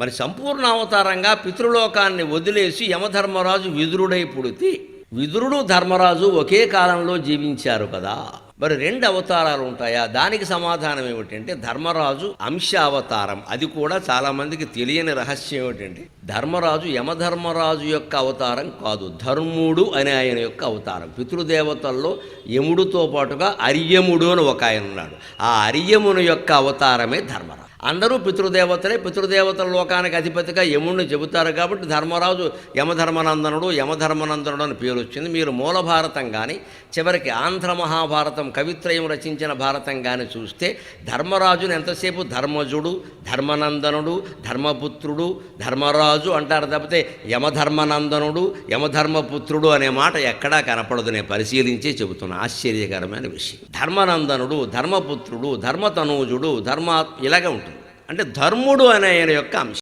మరి సంపూర్ణ అవతారంగా పితృలోకాన్ని వదిలేసి యమధర్మరాజు విదురుడై పుడితే విదురుడు ధర్మరాజు ఒకే కాలంలో జీవించారు కదా, మరి రెండు అవతారాలు ఉంటాయా? దానికి సమాధానం ఏమిటంటే ధర్మరాజు అంశ అవతారం. అది కూడా చాలామందికి తెలియని రహస్యం ఏమిటంటే ధర్మరాజు యమధర్మరాజు యొక్క అవతారం కాదు, ధర్ముడు అనే ఆయన యొక్క అవతారం. పితృదేవతల్లో యముడితో పాటుగా అర్యముడు అని ఒక ఆయన ఉన్నాడు. ఆ అర్యముని యొక్క అవతారమే ధర్మరాజు. అందరూ పితృదేవతలే. పితృదేవతల లోకానికి అధిపతిగా యముడిని చెబుతారు కాబట్టి ధర్మరాజు యమధర్మనందనుడు అని పేరు వచ్చింది. మీరు మూల భారతం కానీ చివరికి ఆంధ్ర మహాభారతం కవిత్రయం రచించిన భారతం కానీ చూస్తే ధర్మరాజుని ఎంతసేపు ధర్మజుడు, ధర్మనందనుడు, ధర్మపుత్రుడు, ధర్మరాజు అంటారు తప్పితే యమధర్మనందనుడు, యమధర్మపుత్రుడు అనే మాట ఎక్కడా కనపడదు. నేను పరిశీలించే చెబుతున్నా, ఆశ్చర్యకరమైన విషయం. ధర్మనందనుడు, ధర్మపుత్రుడు, ధర్మతనూజుడు, ఇలాగే ఉంటుంది. అంటే ధర్ముడు అనే ఆయన యొక్క అంశం.